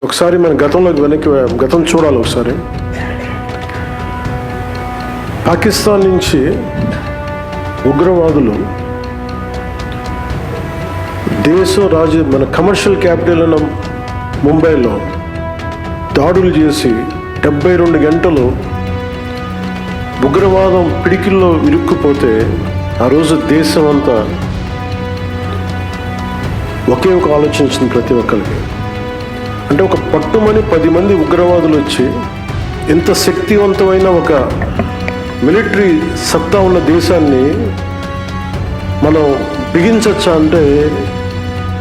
ఒకసారి మన గతం చూడాలి. ఒకసారి పాకిస్తాన్ నుంచి ఉగ్రవాదులు మన కమర్షియల్ క్యాపిటల్ అయిన ముంబైలో దాడులు చేసి 72 గంటలు ఉగ్రవాదం పిడికిల్లో ఇరుక్కుపోతే ఆ రోజు దేశం అంతా ఒకే ఒక ఆలోచన వచ్చింది ప్రతి ఒక్కరికి. అంటే ఒక పట్టుమని 10 మంది ఉగ్రవాదులు వచ్చి ఎంత శక్తివంతమైన ఒక మిలిటరీ సత్తా ఉన్న దేశాన్ని మనం బిగించచ్చా అంటే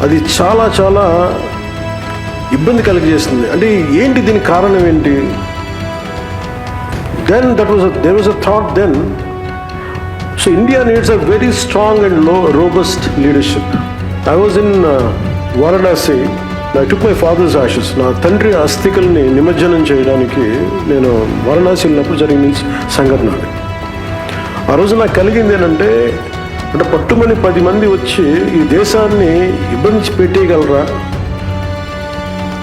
అది చాలా చాలా ఇబ్బంది కలిగజేస్తుంది. అంటే ఏంటి దీనికి కారణం ఏంటి? Then there was a thought then, so India needs a very strong and robust leadership. I was in Varanasi. I took my father's ashes. నా తండ్రి అస్థికల్ని నిమజ్జనం చేయడానికి నేను వారణాసి వెళ్ళినప్పుడు జరిగిన సంఘటన. ఆ రోజు నాకు కలిగింది ఏంటంటే పట్టుమని 10 మంది వచ్చి ఈ దేశాన్ని ఇబ్బంది పెట్టేయగలరా?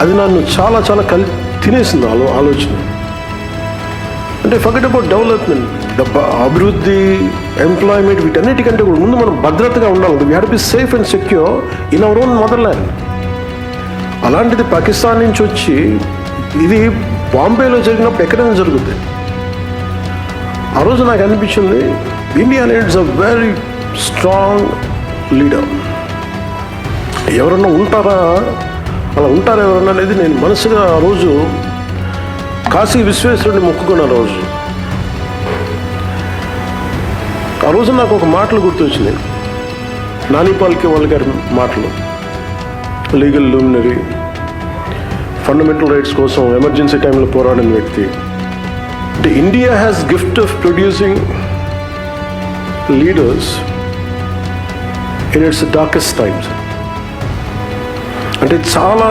అది నన్ను చాలా చాలా తినేసింది ఆలోచన. అంటే ఫర్గెట్ అబౌట్ డెవలప్మెంట్, అభివృద్ధి, ఎంప్లాయ్మెంట్, వీటన్నిటికంటే కూడా ముందు మనం భద్రతగా ఉండాలి. We have to be safe and secure in our own mother land. అలాంటిది పాకిస్తాన్ నుంచి వచ్చి ఇది బాంబేలో జరిగినప్పుడు ఎక్కడైనా జరుగుతుంది. ఆ రోజు నాకు అనిపించింది India needs a very strong leader. ఎవరన్నా అలా ఉంటారా ఎవరన్నా అనేది నేను మనసుగా ఆ రోజు కాశీ విశ్వేశ్వరుడిని మొక్కుకున్నాను. ఆ రోజు నాకు ఒక మాటలు గుర్తొచ్చినాయి. నాని పాల్కే గారి మాటలు. లీగల్ లూమినరీ, ఫండమెంటల్ రైట్స్ కోసం ఎమర్జెన్సీ టైంలో పోరాడిన వ్యక్తి. అంటే India has gift of producing leaders in it's darkest times. అంటే చాలా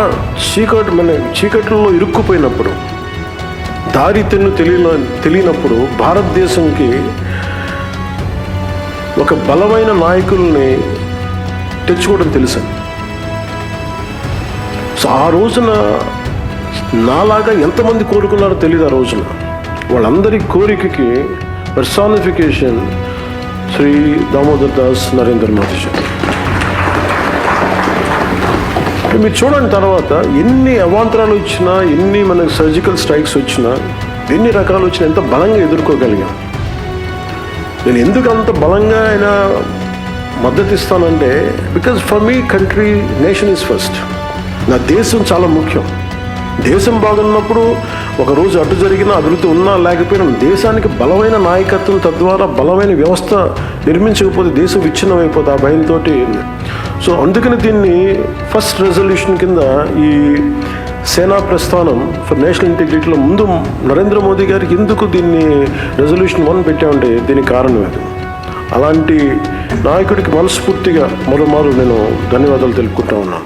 చీకట్లో ఇరుక్కుపోయినప్పుడు, దారి తెలియనప్పుడు భారతదేశంకి ఒక బలమైన నాయకుల్ని తెచ్చుకోవడం తెలుసు. సో ఆ రోజున నాలాగా ఎంతమంది కోరుకున్నారో తెలియదు. ఆ రోజున వాళ్ళందరి కోరికకి పర్సానిఫికేషన్ శ్రీ దామోదర్ దాస్ నరేంద్ర మోదీజీ. మీరు చూడండి, తర్వాత ఎన్ని అవాంతరాలు వచ్చినా, ఎన్ని మనకు సర్జికల్ స్ట్రైక్స్ వచ్చినా, ఎన్ని రకాలు వచ్చినా ఎంత బలంగా ఎదుర్కోగలిగాం. నేను ఎందుకు అంత బలంగా ఆయన మద్దతు ఇస్తానంటే because for me country, nation is first. నా దేశం చాలా ముఖ్యం. దేశం బాగున్నప్పుడు ఒకరోజు అటు జరిగిన అభివృద్ధి ఉన్నా లేకపోయినా దేశానికి బలమైన నాయకత్వం, తద్వారా బలమైన వ్యవస్థ నిర్మించకపోతే దేశం విచ్ఛిన్నమైపోతుంది ఆ భయంతో. సో అందుకని దీన్ని ఫస్ట్ రెజల్యూషన్ కింద ఈ సేనా ప్రస్థానం ఫర్ నేషనల్ ఇంటిగ్రిటీలో ముందు నరేంద్ర మోదీ గారికి ఎందుకు దీన్ని రెజల్యూషన్ 1 పెట్టామంటే దీనికి కారణం అది. అలాంటి నాయకుడికి మనస్ఫూర్తిగా మరోమారు నేను ధన్యవాదాలు తెలుపుకుంటా ఉన్నాను.